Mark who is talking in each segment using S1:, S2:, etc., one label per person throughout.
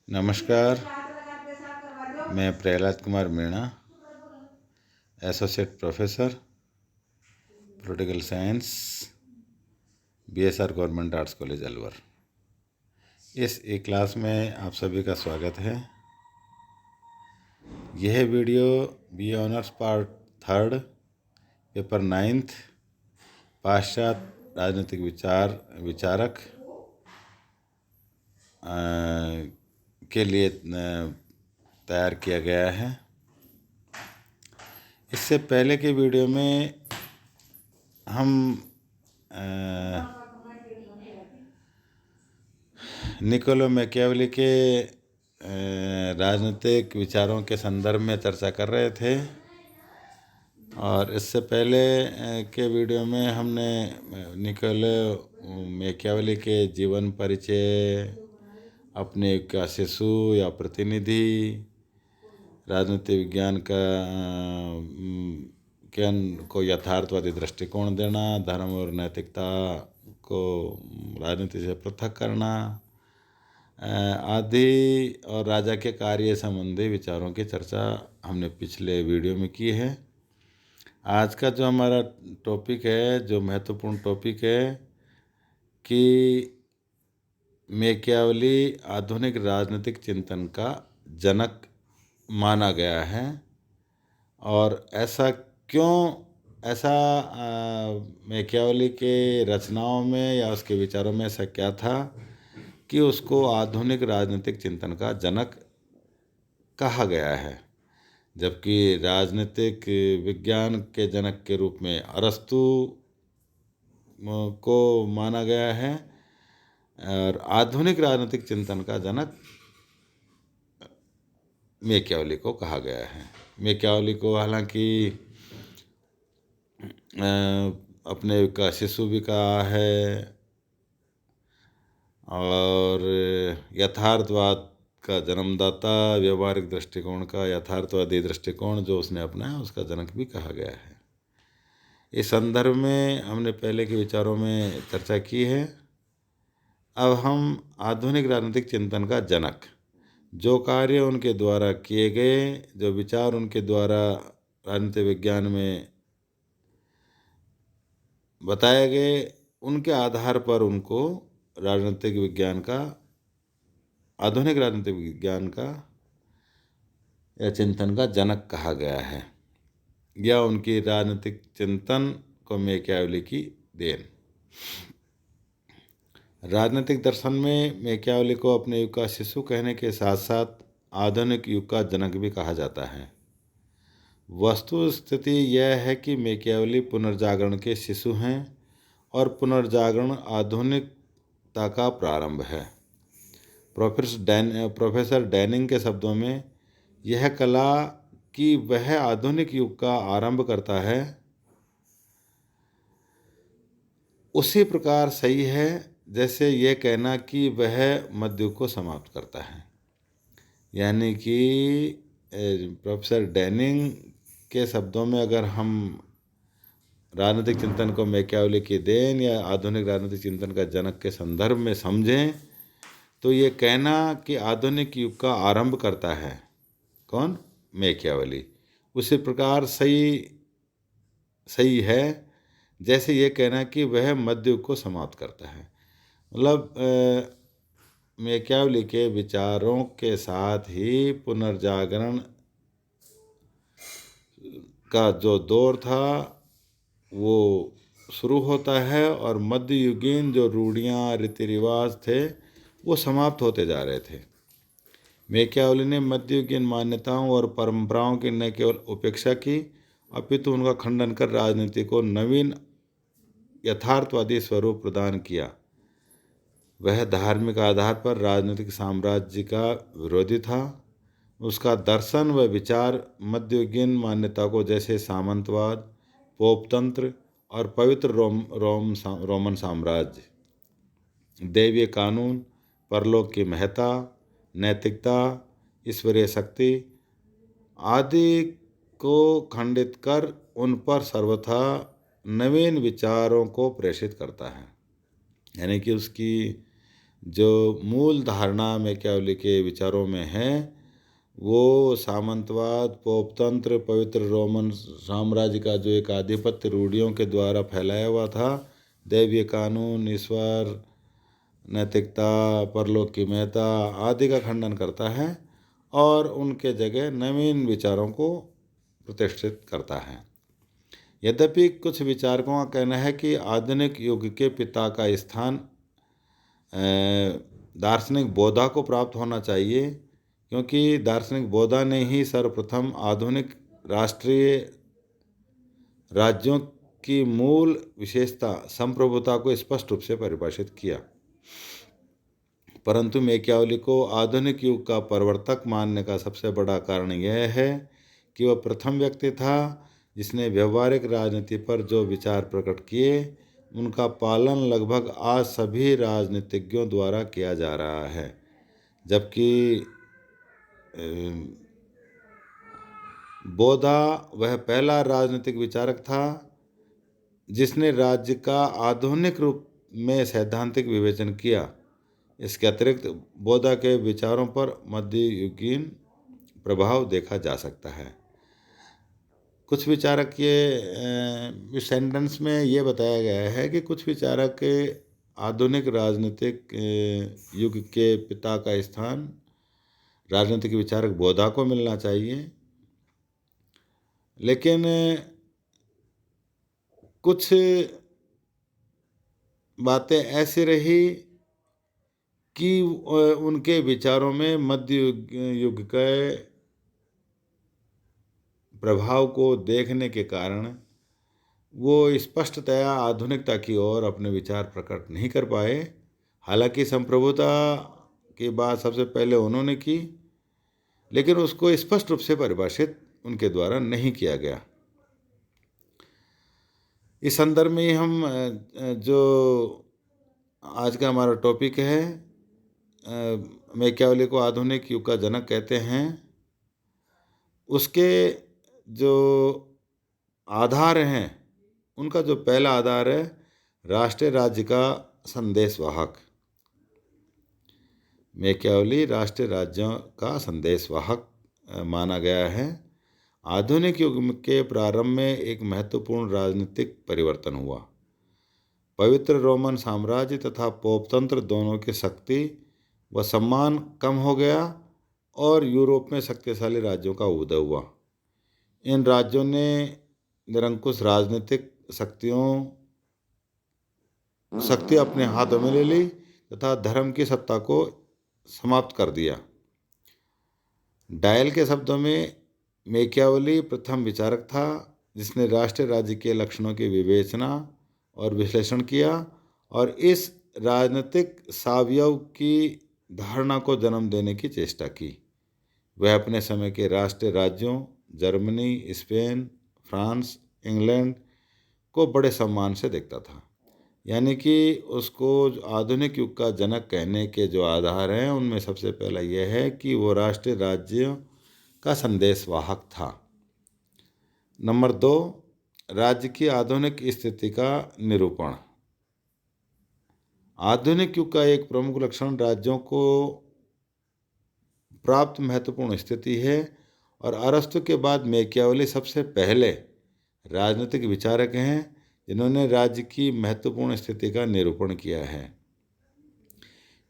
S1: नमस्कार, मैं Prahlad Kumar Meena, associate professor political science, BSR government arts college Alwar. इस ई क्लास में आप सभी का स्वागत है। यह video B honours part 3 paper 9 पाश्चात्य राजनीतिक विचारक के लिए तैयार किया गया है। इससे पहले के वीडियो में हम निकोलो मैकियावेली के राजनीतिक विचारों के संदर्भ में चर्चा कर रहे थे, और इससे पहले के वीडियो में हमने निकोलो मैकियावेली के जीवन परिचय, अपने का शिशु या प्रतिनिधि, राजनीति विज्ञान का ज्ञान को यथार्थवादी दृष्टिकोण देना, धर्म और नैतिकता को राजनीति से पृथक करना आदि और राजा के कार्य संबंधी विचारों की चर्चा हमने पिछले वीडियो में की है। आज का जो हमारा टॉपिक है, जो महत्वपूर्ण टॉपिक है कि मैकियावेली आधुनिक राजनीतिक चिंतन का जनक माना गया है, और ऐसा क्यों, मैकियावेली के रचनाओं में या उसके विचारों में ऐसा क्या था कि उसको आधुनिक राजनीतिक चिंतन का जनक कहा गया है, जबकि राजनीतिक विज्ञान के जनक के रूप में अरस्तु को माना गया है, और आधुनिक राजनीतिक चिंतन का जनक मैकियावेली को कहा गया है। मैकियावेली को हालांकि अपने का शिशु भी कहा है, और यथार्थवाद का जन्मदाता, व्यवहारिक दृष्टिकोण का यथार्थवादी दृष्टिकोण जो उसने अपनाया, उसका जनक भी कहा गया है। इस संदर्भ में हमने पहले के विचारों में चर्चा की है। अब हम आधुनिक राजनीतिक चिंतन का जनक, जो कार्य उनके द्वारा किए गए, जो विचार उनके द्वारा राजनीतिक विज्ञान में बताए गए, उनके आधार पर उनको राजनीतिक विज्ञान का, आधुनिक राजनीतिक विज्ञान का या चिंतन का जनक कहा गया है, या उनकी राजनीतिक चिंतन को मैकियावेली की देन। राजनीतिक दर्शन में मैकियावेली को अपने युग का शिशु कहने के साथ साथ आधुनिक युग का जनक भी कहा जाता है। वस्तु स्थिति यह है कि मैकियावेली पुनर्जागरण के शिशु हैं, और पुनर्जागरण आधुनिकता का प्रारंभ है। प्रोफेसर डैनिंग के शब्दों में, यह कला कि वह आधुनिक युग का आरंभ करता है, उसी प्रकार सही है जैसे यह कहना कि वह मध्य युग को समाप्त करता है। यानी कि प्रोफेसर डैनिंग के शब्दों में अगर हम राजनीतिक चिंतन को मैकियावेली की देन या आधुनिक राजनीतिक चिंतन का जनक के संदर्भ में समझें, तो ये कहना कि आधुनिक युग का आरंभ करता है कौन? मैकियावेली, उसी प्रकार सही है जैसे ये कहना कि वह मध्य युग को समाप्त करता है। मतलब मैकियावेली के विचारों के साथ ही पुनर्जागरण का जो दौर था वो शुरू होता है, और मध्ययुगीन जो रूढ़ियाँ, रीति रिवाज थे, वो समाप्त होते जा रहे थे। मैकियावेली ने मध्ययुगीन मान्यताओं और परंपराओं की न केवल उपेक्षा की, अपितु उनका खंडन कर राजनीति को नवीन यथार्थवादी स्वरूप प्रदान किया। वह धार्मिक आधार पर राजनीतिक साम्राज्य का विरोधी था। उसका दर्शन व विचार मध्ययुगीन मान्यता को, जैसे सामंतवाद, पोपतंत्र और पवित्र रोमन साम्राज्य, दैवीय कानून, परलोक की महत्ता, नैतिकता, ईश्वरीय शक्ति आदि को खंडित कर उन पर सर्वथा नवीन विचारों को प्रेषित करता है। यानी कि उसकी जो मूल धारणा मैकियावेली के विचारों में है वो सामंतवाद, पोपतंत्र, पवित्र रोमन साम्राज्य का जो एक आधिपत्य रूढ़ियों के द्वारा फैलाया हुआ था, दैवीय कानून, ईश्वर, नैतिकता, परलोक की महत्ता आदि का खंडन करता है और उनके जगह नवीन विचारों को प्रतिष्ठित करता है। यद्यपि कुछ विचारकों का कहना है कि आधुनिक युग के पिता का स्थान दार्शनिक बोधा को प्राप्त होना चाहिए, क्योंकि दार्शनिक बोधा ने ही सर्वप्रथम आधुनिक राष्ट्रीय राज्यों की मूल विशेषता संप्रभुता को स्पष्ट रूप से परिभाषित किया। परंतु मैकियावेली को आधुनिक युग का प्रवर्तक मानने का सबसे बड़ा कारण यह है कि वह प्रथम व्यक्ति था जिसने व्यवहारिक राजनीति पर जो विचार प्रकट किए उनका पालन लगभग आज सभी राजनीतिज्ञों द्वारा किया जा रहा है। जबकि बोधा वह पहला राजनीतिक विचारक था जिसने राज्य का आधुनिक रूप में सैद्धांतिक विवेचन किया। इसके अतिरिक्त बोधा के विचारों पर मध्ययुगीन प्रभाव देखा जा सकता है। कुछ विचारक ये इस सेंटेंस में ये बताया गया है कि कुछ विचारक आधुनिक राजनीतिक युग के पिता का स्थान राजनीतिक विचारक बोधा को मिलना चाहिए, लेकिन कुछ बातें ऐसी रही कि उनके विचारों में मध्य युग के प्रभाव को देखने के कारण वो स्पष्टतया आधुनिकता की ओर अपने विचार प्रकट नहीं कर पाए। हालांकि संप्रभुता की बात सबसे पहले उन्होंने की, लेकिन उसको स्पष्ट रूप से परिभाषित उनके द्वारा नहीं किया गया। इस संदर्भ में हम जो आज का हमारा टॉपिक है, मैकियावेली को आधुनिक युग का जनक कहते हैं, उसके जो आधार हैं उनका जो पहला आधार है राष्ट्रीय राज्य का संदेशवाहक। मैकियावेली राष्ट्रीय राज्यों का संदेशवाहक माना गया है। आधुनिक युग के प्रारंभ में एक महत्वपूर्ण राजनीतिक परिवर्तन हुआ। पवित्र रोमन साम्राज्य तथा पोपतंत्र दोनों की शक्ति व सम्मान कम हो गया और यूरोप में शक्तिशाली राज्यों का उदय हुआ। इन राज्यों ने निरंकुश राजनीतिक शक्ति अपने हाथों में ले ली तथा धर्म की सत्ता को समाप्त कर दिया। डायल के शब्दों में मैकियावेली प्रथम विचारक था जिसने राष्ट्रीय राज्य के लक्षणों की विवेचना और विश्लेषण किया और इस राजनीतिक सावयव की धारणा को जन्म देने की चेष्टा की। वह अपने समय के राष्ट्रीय राज्यों जर्मनी, स्पेन, फ्रांस, इंग्लैंड को बड़े सम्मान से देखता था। यानी कि उसको आधुनिक युग का जनक कहने के जो आधार हैं उनमें सबसे पहला यह है कि वो राष्ट्रीय राज्यों का संदेशवाहक था। नंबर 2, राज्य की आधुनिक स्थिति का निरूपण। आधुनिक युग का एक प्रमुख लक्षण राज्यों को प्राप्त महत्वपूर्ण स्थिति है और अरस्तु के बाद मैकियावेली सबसे पहले राजनीतिक विचारक हैं जिन्होंने राज्य की महत्वपूर्ण स्थिति का निरूपण किया है।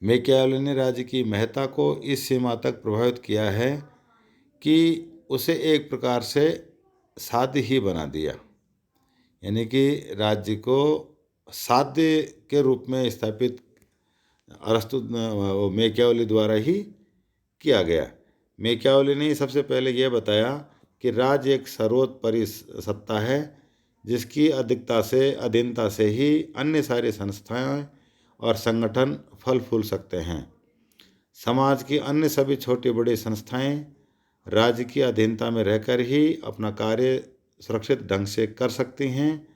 S1: मैकियावेली ने राज्य की महत्ता को इस सीमा तक प्रभावित किया है कि उसे एक प्रकार से साध्य ही बना दिया। यानी कि राज्य को साध्य के रूप में स्थापित अरस्तु मैकियावेली द्वारा ही किया गया। मैकियावेली ने सबसे पहले यह बताया कि राज्य एक सर्वोपरि सत्ता है जिसकी अधीनता से ही अन्य सारी संस्थाएं और संगठन फल फूल सकते हैं। समाज की अन्य सभी छोटी बड़ी संस्थाएं राज्य की अधीनता में रहकर ही अपना कार्य सुरक्षित ढंग से कर सकती हैं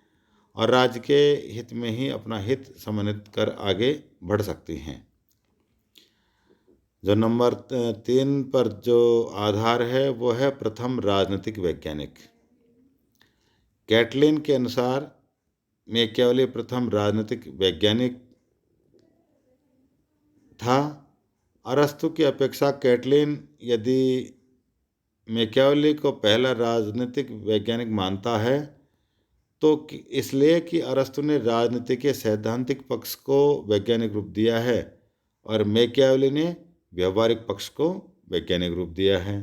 S1: और राज्य के हित में ही अपना हित समन्वित कर आगे बढ़ सकती हैं। जो नंबर 3 पर जो आधार है वो है प्रथम राजनीतिक वैज्ञानिक। कैटलिन के अनुसार मैकियावेली प्रथम राजनीतिक वैज्ञानिक था। अरस्तु की अपेक्षा कैटलिन यदि मैकियावेली को पहला राजनीतिक वैज्ञानिक मानता है तो इसलिए कि अरस्तु ने राजनीति के सैद्धांतिक पक्ष को वैज्ञानिक रूप दिया है और मैकियावेली ने व्यवहारिक पक्ष को वैज्ञानिक रूप दिया है।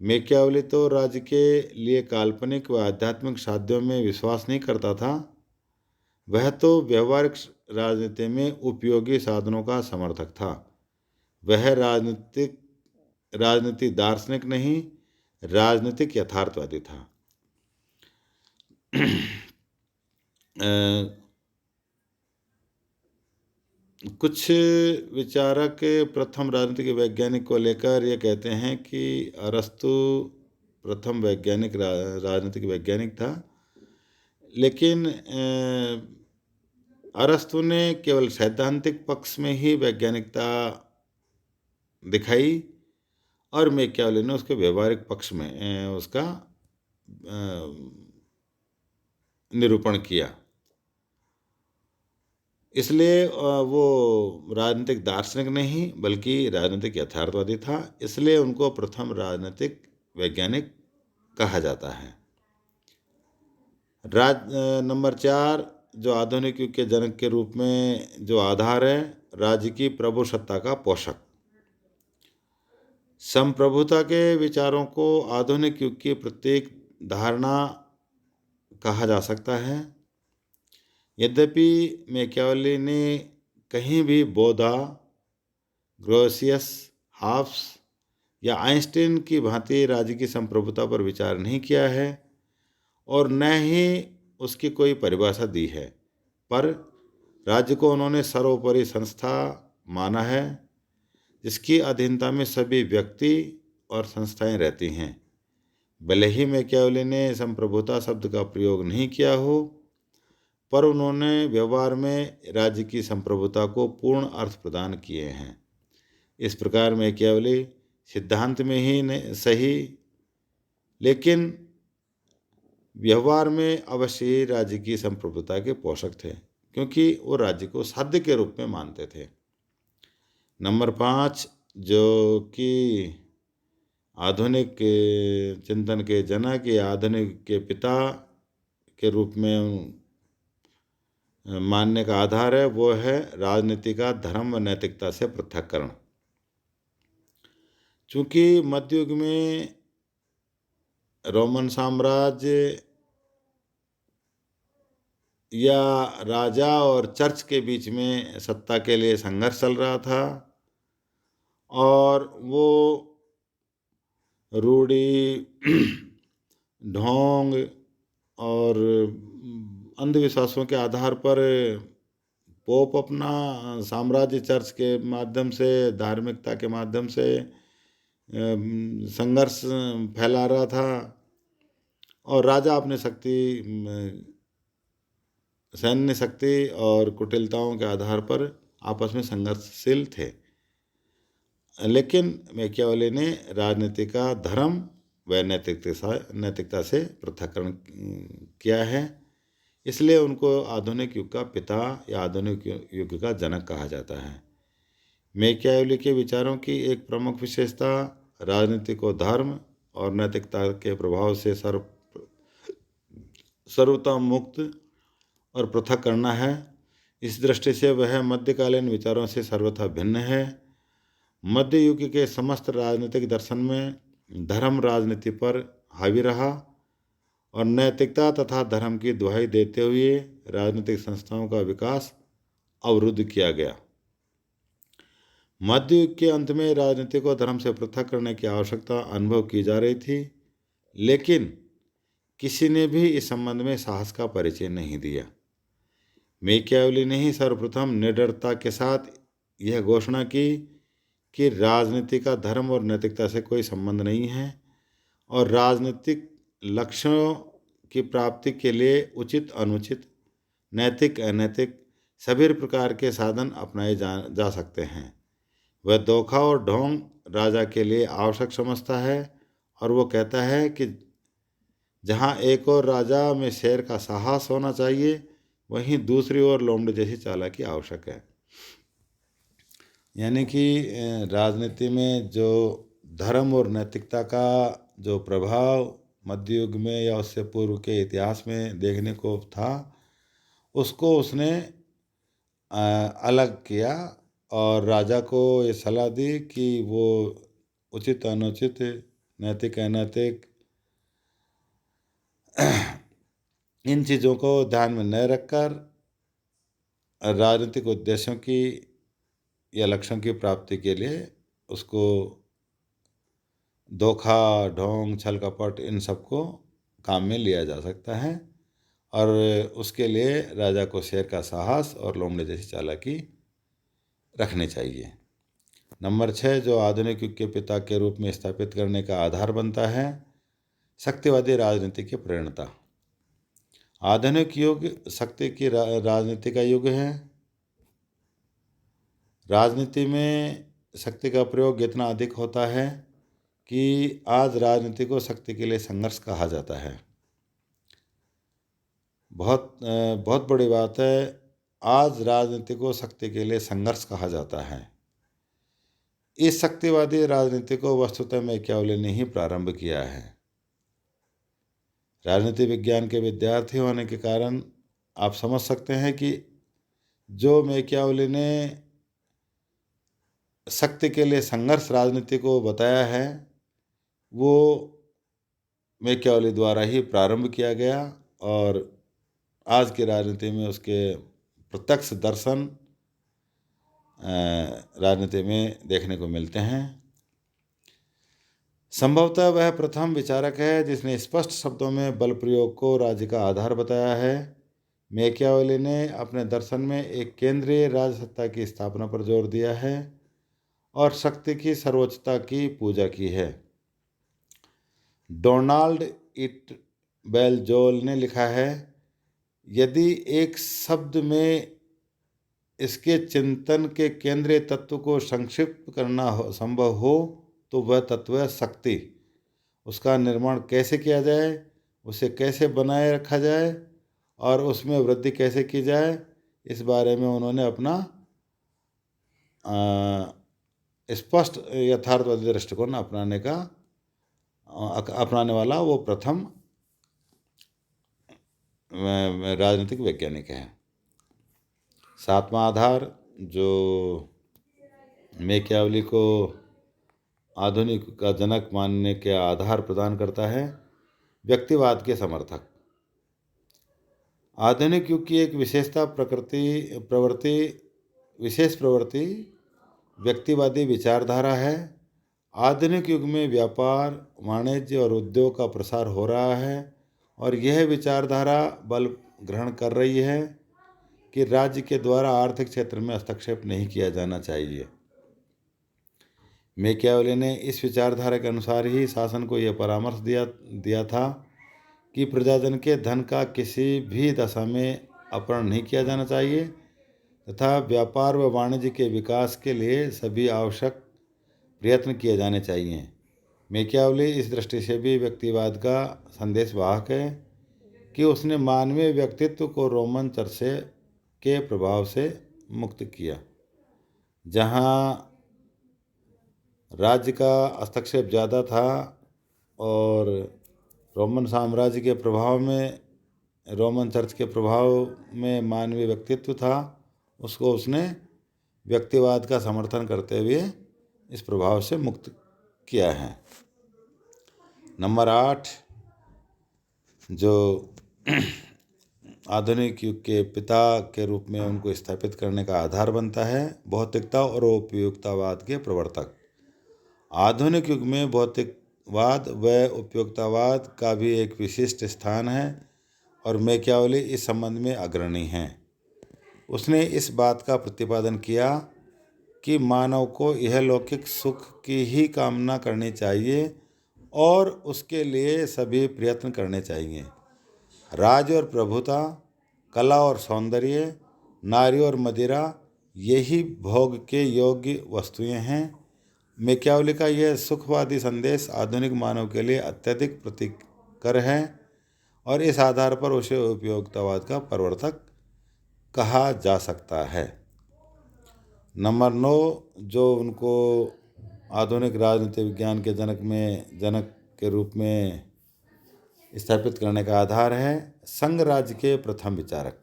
S1: मैकियावेली तो राज्य के लिए काल्पनिक व आध्यात्मिक साध्यों में विश्वास नहीं करता था, वह तो व्यवहारिक राजनीति में उपयोगी साधनों का समर्थक था। वह राजनीति दार्शनिक नहीं, राजनीतिक यथार्थवादी था। कुछ विचारक प्रथम राजनीतिक वैज्ञानिक को लेकर ये कहते हैं कि अरस्तु प्रथम वैज्ञानिक राजनीतिक वैज्ञानिक था, लेकिन अरस्तु ने केवल सैद्धांतिक पक्ष में ही वैज्ञानिकता दिखाई और मैकियावेली ने उसके व्यवहारिक पक्ष में उसका निरूपण किया। इसलिए वो राजनीतिक दार्शनिक नहीं बल्कि राजनीतिक यथार्थवादी था, इसलिए उनको प्रथम राजनीतिक वैज्ञानिक कहा जाता है। नंबर 4, जो आधुनिक युग के जनक के रूप में जो आधार है, राज्य की प्रभु सत्ता का पोषक। संप्रभुता के विचारों को आधुनिक युग की प्रत्येक धारणा कहा जा सकता है। यद्यपि मैकियावेली ने कहीं भी बोधा, ग्रोसियस, हाफ्स या आइंस्टीन की भांति राज्य की संप्रभुता पर विचार नहीं किया है और न ही उसकी कोई परिभाषा दी है, पर राज्य को उन्होंने सर्वोपरि संस्था माना है जिसकी अधीनता में सभी व्यक्ति और संस्थाएं रहती हैं। भले ही मैकियावेली ने संप्रभुता शब्द का प्रयोग नहीं किया हो, पर उन्होंने व्यवहार में राज्य की संप्रभुता को पूर्ण अर्थ प्रदान किए हैं। इस प्रकार मैकियावेली सिद्धांत में ही सही, लेकिन व्यवहार में अवश्य ही राज्य की संप्रभुता के पोषक थे, क्योंकि वो राज्य को साध्य के रूप में मानते थे। नंबर 5, जो कि आधुनिक चिंतन के जनक या आधुनिक के पिता के रूप में मानने का आधार है, वो है राजनीति का धर्म व नैतिकता से पृथक्करण। चूँकि मध्ययुग में रोमन साम्राज्य या राजा और चर्च के बीच में सत्ता के लिए संघर्ष चल रहा था और वो रूढ़ी, ढोंग और अंधविश्वासों के आधार पर पोप अपना साम्राज्य चर्च के माध्यम से, धार्मिकता के माध्यम से संघर्ष फैला रहा था और राजा अपनी सैन्य शक्ति और कुटिलताओं के आधार पर आपस में संघर्षशील थे। लेकिन मैकियावेली ने राजनीति का धर्म व नैतिकता से पृथक्करण किया है, इसलिए उनको आधुनिक युग का पिता या आधुनिक युग का जनक कहा जाता है। मैकियावेली के विचारों की एक प्रमुख विशेषता राजनीति को धर्म और नैतिकता के प्रभाव से सर्वथा मुक्त और पृथक करना है। इस दृष्टि से वह मध्यकालीन विचारों से सर्वथा भिन्न है। मध्य युग के समस्त राजनीतिक दर्शन में धर्म राजनीति पर हावी रहा और नैतिकता तथा धर्म की दुहाई देते हुए राजनीतिक संस्थाओं का विकास अवरुद्ध किया गया। मध्य युग के अंत में राजनीति को धर्म से पृथक करने की आवश्यकता अनुभव की जा रही थी, लेकिन किसी ने भी इस संबंध में साहस का परिचय नहीं दिया। मैकियावेली ने ही सर्वप्रथम निडरता के साथ यह घोषणा की कि राजनीति का धर्म और नैतिकता से कोई संबंध नहीं है और राजनीतिक लक्ष्यों की प्राप्ति के लिए उचित अनुचित, नैतिक अनैतिक सभी प्रकार के साधन अपनाए जा सकते हैं। वह धोखा और ढोंग राजा के लिए आवश्यक समझता है और वो कहता है कि जहाँ एक और राजा में शेर का साहस होना चाहिए, वहीं दूसरी ओर लोमड़ी जैसी चालाकी आवश्यक है। यानी कि राजनीति में जो धर्म और नैतिकता का जो प्रभाव मध्य युग में या उससे पूर्व के इतिहास में देखने को था, उसको उसने अलग किया और राजा को ये सलाह दी कि वो उचित अनुचित, नैतिक अनैतिक इन चीज़ों को ध्यान में न रखकर राजनीतिक उद्देश्यों की या लक्ष्यों की प्राप्ति के लिए उसको धोखा, ढोंग, छल कपट इन सबको काम में लिया जा सकता है और उसके लिए राजा को शेर का साहस और लोमड़ी जैसी चालाकी रखनी चाहिए। नंबर 6, जो आधुनिक युग के पिता के रूप में स्थापित करने का आधार बनता है, शक्तिवादी राजनीति की प्रेरणा। आधुनिक युग शक्ति की राजनीति का युग है। राजनीति में शक्ति का प्रयोग इतना अधिक होता है कि आज राजनीति को शक्ति के लिए संघर्ष कहा जाता है। बहुत बड़ी बात है, आज राजनीति को शक्ति के लिए संघर्ष कहा जाता है। इस शक्तिवादी राजनीति को वस्तुतः मैकियावेली ने ही प्रारंभ किया है। राजनीति विज्ञान के विद्यार्थी होने के कारण आप समझ सकते हैं कि जो मैकियावेली ने शक्ति के लिए संघर्ष राजनीति को बताया है, वो मैकियावेली द्वारा ही प्रारंभ किया गया और आज की राजनीति में उसके प्रत्यक्ष दर्शन राजनीति में देखने को मिलते हैं। संभवतः वह प्रथम विचारक है जिसने स्पष्ट शब्दों में बल प्रयोग को राज्य का आधार बताया है। मैकियावेली ने अपने दर्शन में एक केंद्रीय राजसत्ता की स्थापना पर जोर दिया है और शक्ति की सर्वोच्चता की पूजा की है। डोनाल्ड इट बेलजोल ने लिखा है, यदि एक शब्द में इसके चिंतन के केंद्रीय तत्व को संक्षिप्त करना संभव हो तो वह तत्व है शक्ति। उसका निर्माण कैसे किया जाए, उसे कैसे बनाए रखा जाए और उसमें वृद्धि कैसे की जाए, इस बारे में उन्होंने अपना स्पष्ट यथार्थवादी दृष्टिकोण अपनाने वाला वो प्रथम राजनीतिक वैज्ञानिक है। 7वां आधार जो मैकियावेली को आधुनिक का जनक मानने के आधार प्रदान करता है, व्यक्तिवाद के समर्थक। आधुनिक युग की एक विशेष प्रवृत्ति व्यक्तिवादी विचारधारा है। आधुनिक युग में व्यापार, वाणिज्य और उद्योग का प्रसार हो रहा है और यह विचारधारा बल ग्रहण कर रही है कि राज्य के द्वारा आर्थिक क्षेत्र में हस्तक्षेप नहीं किया जाना चाहिए। मैकियावेली ने इस विचारधारा के अनुसार ही शासन को यह परामर्श दिया था कि प्रजाजन के धन का किसी भी दशा में अपहरण नहीं किया जाना चाहिए तथा व्यापार व वाणिज्य के विकास के लिए सभी आवश्यक प्रयत्न किए जाने चाहिए। मैकियावेली इस दृष्टि से भी व्यक्तिवाद का संदेशवाहक है कि उसने मानवीय व्यक्तित्व को रोमन चर्च के प्रभाव से मुक्त किया, जहाँ राज्य का हस्तक्षेप ज़्यादा था और रोमन साम्राज्य के प्रभाव में, रोमन चर्च के प्रभाव में मानवीय व्यक्तित्व था, उसको उसने व्यक्तिवाद का समर्थन करते हुए इस प्रभाव से मुक्त किया है। नंबर 8, जो आधुनिक युग के पिता के रूप में उनको स्थापित करने का आधार बनता है, भौतिकता और उपयोगितावाद के प्रवर्तक। आधुनिक युग में भौतिकवाद व उपयोगितावाद का भी एक विशिष्ट स्थान है और मैकियावेली इस संबंध में अग्रणी हैं। उसने इस बात का प्रतिपादन किया कि मानव को यह लौकिक सुख की ही कामना करनी चाहिए और उसके लिए सभी प्रयत्न करने चाहिए। राज और प्रभुता, कला और सौंदर्य, नारी और मदिरा, यही भोग के योग्य वस्तुएं हैं। मैकियावेली का यह सुखवादी संदेश आधुनिक मानव के लिए अत्यधिक प्रीतिकर है और इस आधार पर उसे उपयोगितावाद का प्रवर्तक कहा जा सकता है। नंबर 9 जो उनको आधुनिक राजनीति विज्ञान के जनक के रूप में स्थापित करने का आधार है संघ राज्य के प्रथम विचारक।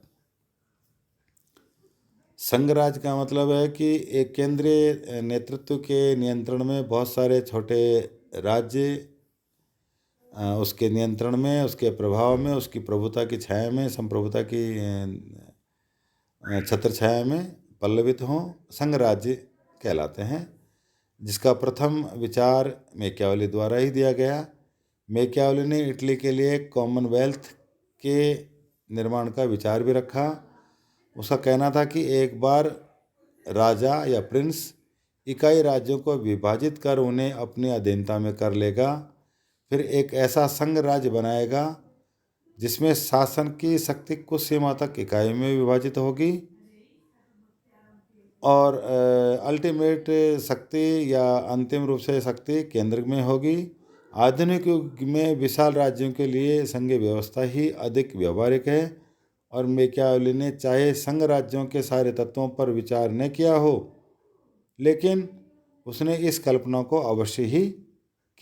S1: संघ राज्य का मतलब है कि एक केंद्रीय नेतृत्व के नियंत्रण में बहुत सारे छोटे राज्य उसके नियंत्रण में, उसके प्रभाव में, उसकी प्रभुता की छाया में, संप्रभुता की छत्र छाया में पल्लवित हों, संघ राज्य कहलाते हैं। जिसका प्रथम विचार मैकियावेली द्वारा ही दिया गया। मैकियावेली ने इटली के लिए कॉमनवेल्थ के निर्माण का विचार भी रखा। उसका कहना था कि एक बार राजा या प्रिंस इकाई राज्यों को विभाजित कर उन्हें अपनी अधीनता में कर लेगा, फिर एक ऐसा संघ राज्य बनाएगा जिसमें शासन की शक्ति कुछ सीमा तक इकाई में विभाजित होगी और अल्टीमेट शक्ति या अंतिम रूप से शक्ति केंद्र में होगी। आधुनिक युग में विशाल राज्यों के लिए संघीय व्यवस्था ही अधिक व्यवहारिक है और मैकियावेली ने चाहे संघ राज्यों के सारे तत्वों पर विचार न किया हो, लेकिन उसने इस कल्पना को अवश्य ही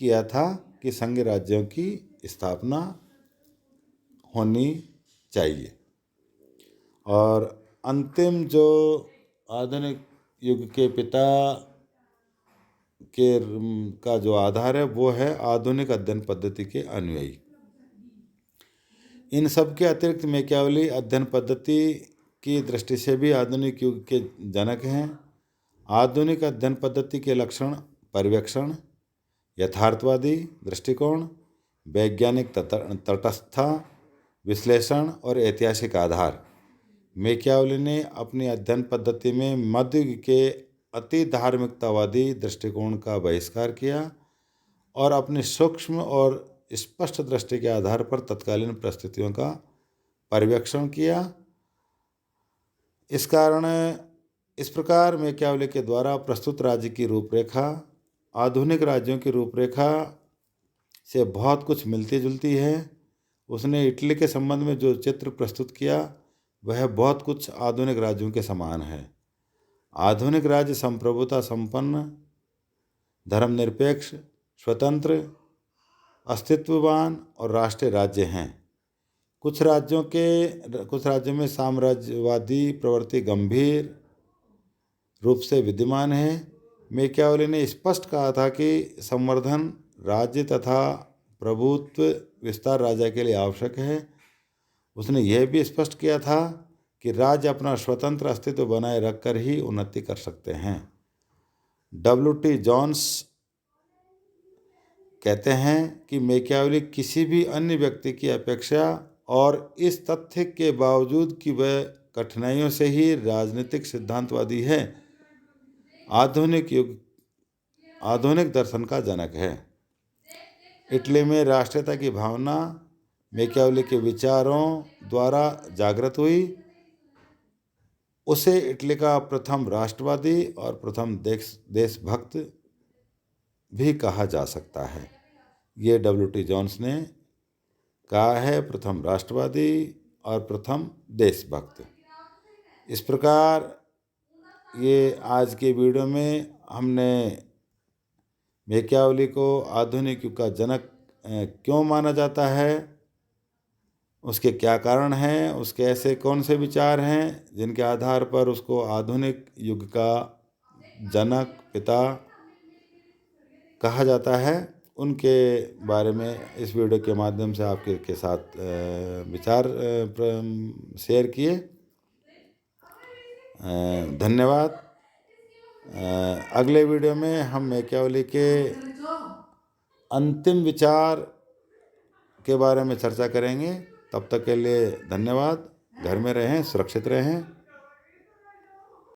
S1: किया था कि संघ राज्यों की स्थापना होनी चाहिए। और अंतिम जो आधुनिक युग के पिता के का जो आधार है वो है आधुनिक अध्ययन पद्धति के अनुयायी। इन सब के अतिरिक्त मैकियावेली अध्ययन पद्धति की दृष्टि से भी आधुनिक युग के जनक हैं। आधुनिक अध्ययन पद्धति के लक्षण पर्यवेक्षण, यथार्थवादी दृष्टिकोण, वैज्ञानिक तटस्थता, विश्लेषण और ऐतिहासिक आधार। मैकियावेली ने अपनी अध्ययन पद्धति में मध्य युग के अति धार्मिकतावादी दृष्टिकोण का बहिष्कार किया और अपनी सूक्ष्म और स्पष्ट दृष्टि के आधार पर तत्कालीन परिस्थितियों का पर्यवेक्षण किया। इस प्रकार मैकियावेली के द्वारा प्रस्तुत राज्य की रूपरेखा आधुनिक राज्यों की रूपरेखा से बहुत कुछ मिलती जुलती है। उसने इटली के संबंध में जो चित्र प्रस्तुत किया वह बहुत कुछ आधुनिक राज्यों के समान है। आधुनिक राज्य संप्रभुता संपन्न, धर्मनिरपेक्ष, स्वतंत्र, अस्तित्ववान और राष्ट्रीय राज्य हैं। कुछ राज्यों में साम्राज्यवादी प्रवृत्ति गंभीर रूप से विद्यमान है। मैकियावेली ने स्पष्ट कहा था कि संवर्धन राज्य तथा प्रभुत्व विस्तार राजा के लिए आवश्यक है। उसने यह भी स्पष्ट किया था कि राज्य अपना स्वतंत्र अस्तित्व बनाए रखकर ही उन्नति कर सकते हैं। W.T. जॉन्स कहते हैं कि मैकियावेली किसी भी अन्य व्यक्ति की अपेक्षा और इस तथ्य के बावजूद कि वह कठिनाइयों से ही राजनीतिक सिद्धांतवादी है, आधुनिक दर्शन का जनक है। इटली में राष्ट्रीयता की भावना मैकियावेली के विचारों द्वारा जागृत हुई। उसे इटली का प्रथम राष्ट्रवादी और प्रथम देशभक्त भी कहा जा सकता है। ये W.T. जॉन्स ने कहा है, प्रथम राष्ट्रवादी और प्रथम देशभक्त। इस प्रकार ये आज के वीडियो में हमने मैकियावेली को आधुनिक युग का जनक क्यों माना जाता है, उसके क्या कारण हैं, उसके ऐसे कौन से विचार हैं जिनके आधार पर उसको आधुनिक युग का जनक पिता कहा जाता है, उनके बारे में इस वीडियो के माध्यम से आपके साथ विचार शेयर किए। धन्यवाद। अगले वीडियो में हम मैकियावेली के अंतिम विचार के बारे में चर्चा करेंगे। तब तक के लिए धन्यवाद। घर में रहें, सुरक्षित रहें।